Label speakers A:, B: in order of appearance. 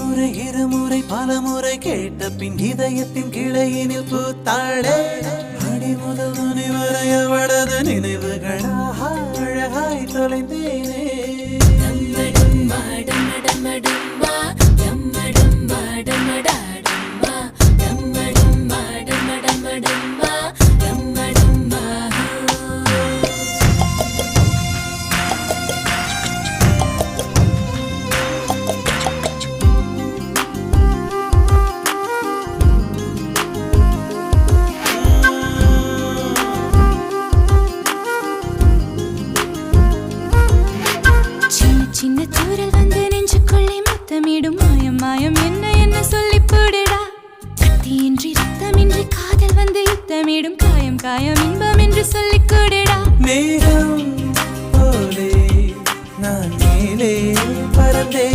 A: முறை இருமுறை பலமுறை கேட்ட பின் இதயத்தின் கிளையினில் பூத்தாளே அடி முதல் நுனி வரை அவளது நினைவுகளாக அழகாய் தொலைந்தேனே
B: சின்ன தூரல் வந்து நெஞ்சுக்குள்ளே முத்தமிடும் மாயம் மாயம் என்ன என்ன சொல்லி போடுடா கத்தியின்றி ரத்தமின்றி காதல் வந்து யுத்தமிடும் காயம் காயம் இன்பம் என்று சொல்லி கூடுடா
A: மேகம் போலே நான் மேலே பறந்தே